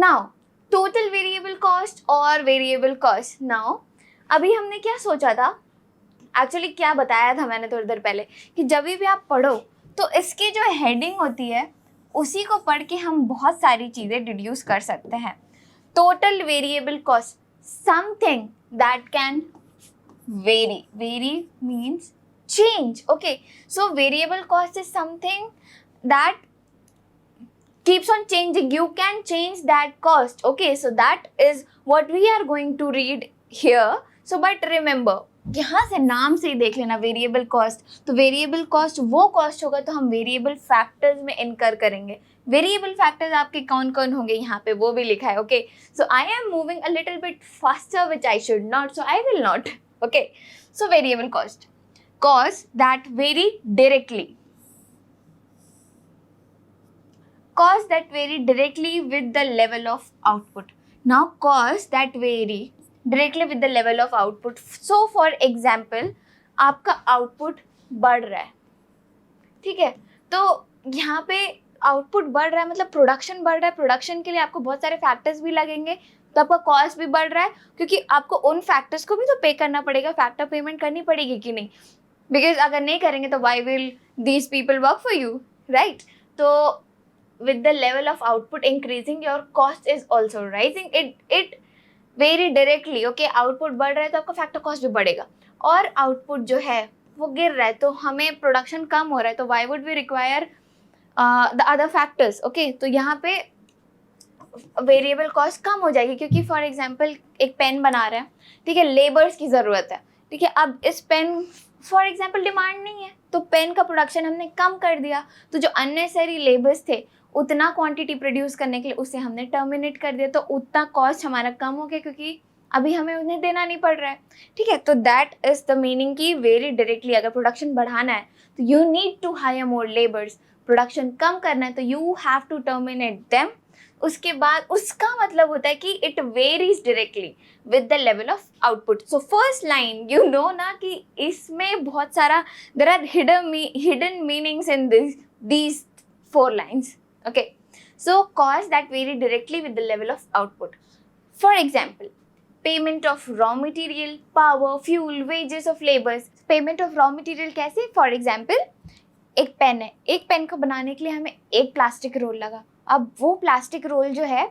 Now total variable cost और variable cost. Now अभी हमने क्या सोचा था, एक्चुअली क्या बताया था मैंने थोड़ी देर पहले, कि जब भी आप पढ़ो तो इसकी जो हेडिंग होती है उसी को पढ़ के हम बहुत सारी चीज़ें डिड्यूस कर सकते हैं। Total variable cost, something that can very, very means change. Okay, so variable cost is something that keeps on changing. You can change that cost. Okay, so that is what we are going to read here. So but remember, यहाँ से नाम से ही देख लेना variable cost, तो variable cost वो cost होगा तो हम वेरिएबल फैक्टर्स में इनकर करेंगे। वेरिएबल फैक्टर्स आपके कौन कौन होंगे यहाँ पे वो भी लिखा है। Okay, so I am moving a little bit faster which I should not, so I will not. Okay, so variable cost, costs that vary directly. Costs that vary directly with the level of output. Now costs that vary directly with the level of output. So for example, आपका output बढ़ रहा है, ठीक है, तो यहाँ पे output बढ़ रहा है मतलब प्रोडक्शन बढ़ रहा है। प्रोडक्शन के लिए आपको बहुत सारे फैक्टर्स भी लगेंगे, तो आपका कॉस्ट भी बढ़ रहा है, क्योंकि आपको उन फैक्टर्स को भी तो पे करना पड़ेगा, फैक्टर पेमेंट करनी पड़ेगी कि नहीं, बिकॉज अगर नहीं करेंगे तो why will these people work for you, right. तो with the level of output increasing your cost is also rising, it vary directly. Okay, output बढ़ रहा है तो आपका फैक्टर कॉस्ट भी बढ़ेगा, और आउटपुट जो है वो गिर रहा है तो हमें प्रोडक्शन कम हो रहा है, तो why would we require the other factors. Okay, तो यहाँ पे वेरिएबल कॉस्ट कम हो जाएगी, क्योंकि फॉर एग्जांपल एक पेन बना रहे हैं, ठीक है, लेबर्स की ज़रूरत है, ठीक है, अब इस पेन फॉर एग्जांपल डिमांड नहीं है तो पेन का प्रोडक्शन हमने कम कर दिया, तो जो अननेसेसरी लेबर्स थे उतना क्वांटिटी प्रोड्यूस करने के लिए उसे हमने टर्मिनेट कर दिया, तो उतना कॉस्ट हमारा कम हो गया, क्योंकि अभी हमें उन्हें देना नहीं पड़ रहा है, ठीक है। तो दैट इज द मीनिंग की वेरी डायरेक्टली अगर प्रोडक्शन बढ़ाना है तो you need to hire more labours, production कम करना है तो you have to terminate them. उसके बाद उसका मतलब होता है कि it varies directly with the level of output. So first line you know ना कि इसमें बहुत सारा there are hidden meanings in these 4 lines. Okay, so costs that vary directly with the level of output. For example, payment of raw material, power, fuel, wages of laborers. Payment of raw material कैसे? For example, एक pen है, एक pen को बनाने के लिए हमें एक प्लास्टिक रोल लगा, अब वो प्लास्टिक रोल जो है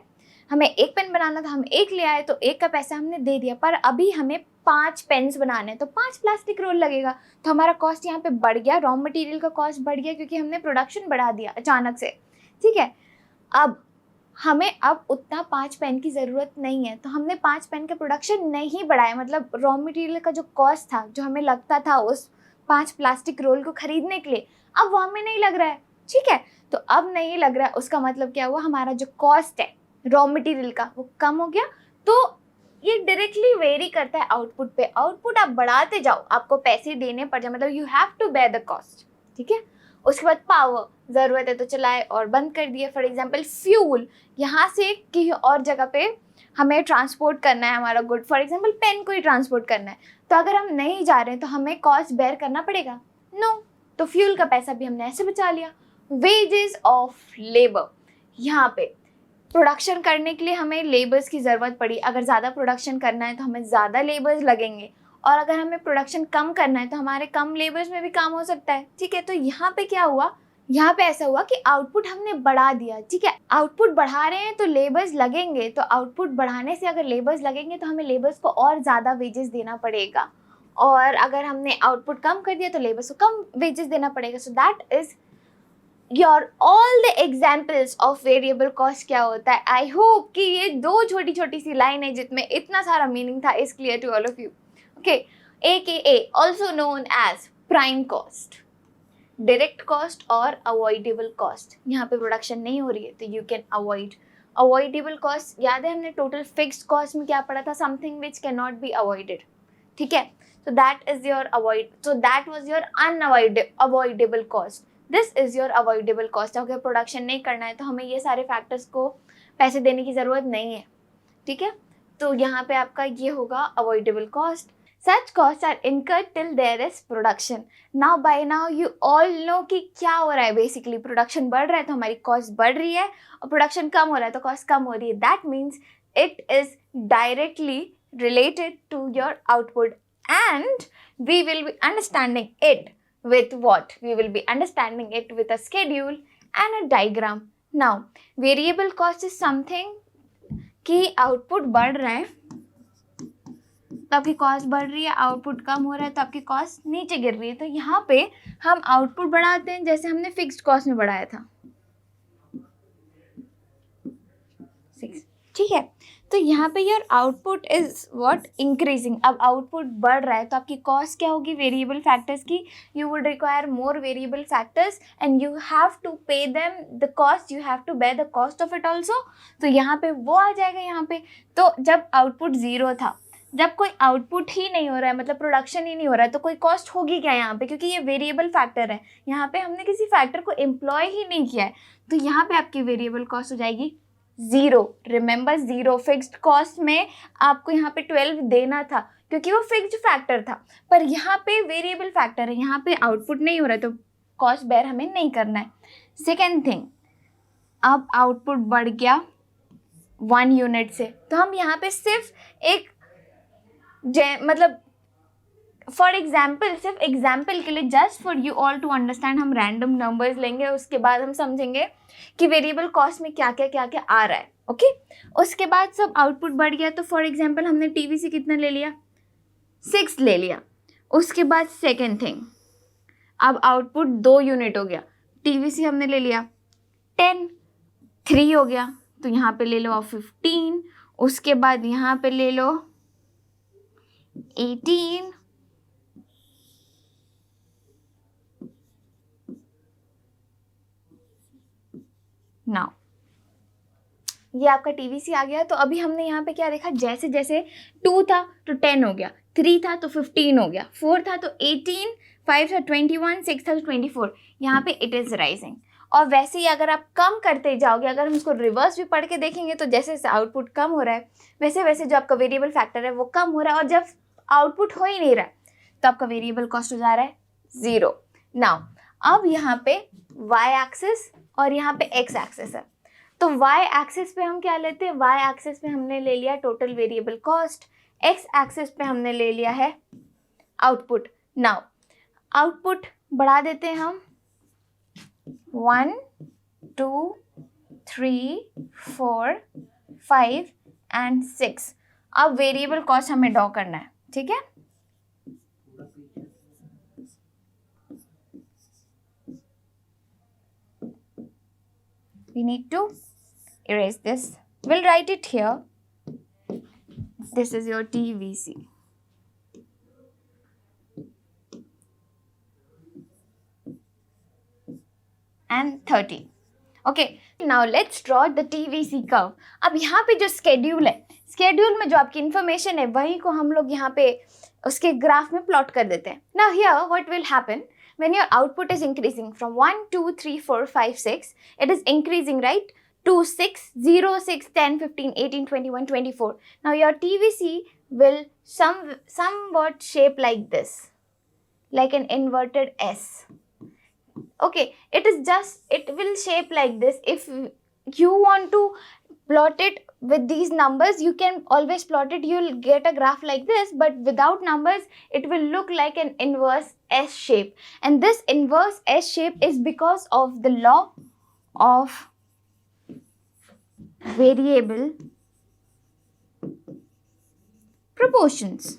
हमें एक पेन बनाना था, हम एक ले आए तो एक का पैसा हमने दे दिया, पर अभी हमें 5 पेन्स बनाने हैं तो 5 प्लास्टिक रोल लगेगा, तो हमारा कॉस्ट यहाँ पे बढ़ गया, रॉ मटेरियल का कॉस्ट बढ़ गया, क्योंकि हमने प्रोडक्शन बढ़ा दिया अचानक से, ठीक है। अब हमें अब उतना 5 पेन की ज़रूरत नहीं है, तो हमने 5 पेन का प्रोडक्शन नहीं बढ़ाया, मतलब रॉ मटेरियल का जो कॉस्ट था, जो हमें लगता था उस 5 प्लास्टिक रोल को खरीदने के लिए, अब वो हमें नहीं लग रहा है, ठीक है। तो अब नहीं लग रहा है, उसका मतलब क्या हुआ, हमारा जो कॉस्ट है रॉ मटेरियल का वो कम हो गया। तो ये डायरेक्टली वेरी करता है आउटपुट पे, आउटपुट आप बढ़ाते जाओ आपको पैसे देने पड़ जाए, मतलब you have to bear the cost, ठीक है। उसके बाद पावर, ज़रूरत है तो चलाए और बंद कर दिए। फॉर एग्जांपल फ्यूल, यहाँ से कहीं और जगह पे हमें ट्रांसपोर्ट करना है हमारा गुड, फॉर एग्जांपल पेन को ही ट्रांसपोर्ट करना है, तो अगर हम नहीं जा रहे हैं तो हमें कॉस्ट बेयर करना पड़ेगा, नो, तो फ्यूल का पैसा भी हमने ऐसे बचा लिया। वेजेस ऑफ लेबर, यहाँ पे प्रोडक्शन करने के लिए हमें लेबर्स की ज़रूरत पड़ी, अगर ज़्यादा प्रोडक्शन करना है तो हमें ज़्यादा लेबर्स लगेंगे, और अगर हमें प्रोडक्शन कम करना है तो हमारे कम लेबर्स में भी काम हो सकता है, ठीक है। तो यहाँ पे क्या हुआ, यहाँ पे ऐसा हुआ कि आउटपुट हमने बढ़ा दिया, ठीक है, आउटपुट बढ़ा रहे हैं तो लेबर्स लगेंगे, तो आउटपुट बढ़ाने से अगर लेबर्स लगेंगे तो हमें लेबर्स को और ज़्यादा वेजेस देना पड़ेगा, और अगर हमने आउटपुट कम कर दिया तो लेबर्स को कम वेजेस देना पड़ेगा। So that is your all the examples of variable cost क्या होता है। आई होप कि ये 2 छोटी छोटी सी लाइन है जिसमें इतना सारा मीनिंग था, is clear to all of you. Okay, AKA also known as prime cost, direct cost और अवॉइडेबल कॉस्ट। यहाँ पे प्रोडक्शन नहीं हो रही है तो you can avoid avoidable cost. याद है हमने टोटल फिक्स्ड कॉस्ट में क्या पढ़ा था, something which can not be avoided, ठीक है। So that is your so that was your unavoidable cost. This is your avoidable cost. अगर प्रोडक्शन नहीं करना है तो हमें ये सारे फैक्टर्स को पैसे देने की ज़रूरत नहीं है, ठीक है। तो यहाँ पे आपका ये होगा avoidable cost. Such costs are incurred till there is production. Now by now you all know कि क्या हो रहा है. Basically production बढ़ रहा है तो हमारी cost बढ़ रही है, और production कम हो रहा है तो cost कम हो रही है. That means it is directly related to your output, and we will be understanding it with what? We will be understanding it with a schedule and a diagram. Now variable cost is something कि output बढ़ रहा है तो आपकी cost बढ़ रही है, output कम हो रहा है तो आपकी कॉस्ट नीचे गिर रही है. तो यहाँ पे हम आउटपुट बढ़ाते हैं जैसे हमने फिक्स्ड कॉस्ट में बढ़ाया था. 6. ठीक है, तो यहाँ पे your output is what? Increasing. अब आउटपुट बढ़ रहा है तो आपकी कॉस्ट क्या होगी? वेरिएबल फैक्टर्स की. You would require more variable factors and you have to pay them the cost, you have to bear the cost of it also. तो यहाँ पे वो आ जाएगा यहाँ पे. तो जब आउटपुट ज़ीरो था, जब कोई आउटपुट ही नहीं हो रहा है, मतलब प्रोडक्शन ही नहीं हो रहा है, तो कोई कॉस्ट होगी क्या यहाँ पे? क्योंकि ये वेरिएबल फैक्टर है, यहाँ पे हमने किसी फैक्टर को एम्प्लॉय ही नहीं किया है, तो यहाँ पे आपकी वेरिएबल कॉस्ट हो जाएगी zero. Remember zero. Fixed cost में आपको यहाँ पे 12 देना था क्योंकि वो फिक्स्ड फैक्टर था, पर यहाँ पे वेरिएबल फैक्टर है, यहाँ पे आउटपुट नहीं हो रहा है तो कॉस्ट बेयर हमें नहीं करना है. सेकेंड थिंग, अब आउटपुट बढ़ गया 1 यूनिट से, तो हम यहाँ पे सिर्फ एक मतलब फॉर एग्जाम्पल, सिर्फ एग्जाम्पल के लिए, just for you all to understand, हम रैंडम नंबर्स लेंगे, उसके बाद हम समझेंगे कि वेरिएबल कॉस्ट में क्या क्या आ रहा है. ओके, उसके बाद सब आउटपुट बढ़ गया. तो फॉर एग्जाम्पल हमने टीवीसी कितना ले लिया? 6 ले लिया. उसके बाद सेकेंड थिंग, अब आउटपुट 2 यूनिट हो गया. टीवीसी हमने ले लिया 10, 3 हो गया, तो यहाँ पे ले लो 15. उसके बाद यहाँ पे ले लो 18. नाउ ये आपका टीवीसी आ गया. तो अभी हमने यहाँ पे क्या देखा? जैसे जैसे 2 था तो 10 हो गया, 3 था तो 15 हो गया, 4 था तो 18, 5 था 21, 6 था तो 24. यहाँ पे इट इज़ राइजिंग. और वैसे ही अगर आप कम करते जाओगे, अगर हम इसको रिवर्स भी पढ़ के देखेंगे तो जैसे जैसे आउटपुट कम हो रहा है वैसे वैसे जो आपका वेरिएबल फैक्टर है वो कम हो रहा है, और जब आउटपुट हो ही नहीं रहा है तो आपका वेरिएबल कॉस्ट हो जा रहा है ज़ीरो. नाउ अब यहाँ पे y एक्सिस और यहाँ पे x एक्सिस है, तो y एक्सिस पे हम क्या लेते हैं? y एक्सिस पे हमने ले लिया total variable cost, x axis पे हमने ले लिया है आउटपुट. नाउ आउटपुट बढ़ा देते हैं हम 1, 2, 3, 4, 5 एंड 6. अब वेरिएबल कॉस्ट हमें ड्रॉ करना है. ठीक है, we need to erase this. We'll write it here. This is your TVC. And 30. Okay, now let's draw the TVC curve. अब यहाँ पे जो schedule है, schedule में जो आपकी information है वही को हम लोग यहाँ पे उसके ग्राफ में प्लॉट कर देते हैं. Now here what will happen? When your output is increasing from 1, 2, 3, 4, 5, 6, it is increasing, right? 2, 6, 0, 6, 10, 15, 18, 21, 24. Now your TVC will somewhat shape like this, like an inverted S. Okay, it will shape like this. If you want to plot it with these numbers, you can always plot it. You'll get a graph like this, but without numbers it will look like an inverse S shape. And this inverse S shape is because of the law of variable proportions.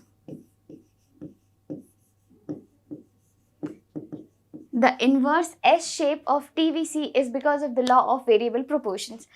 The inverse S shape of TVC is because of the law of variable proportions.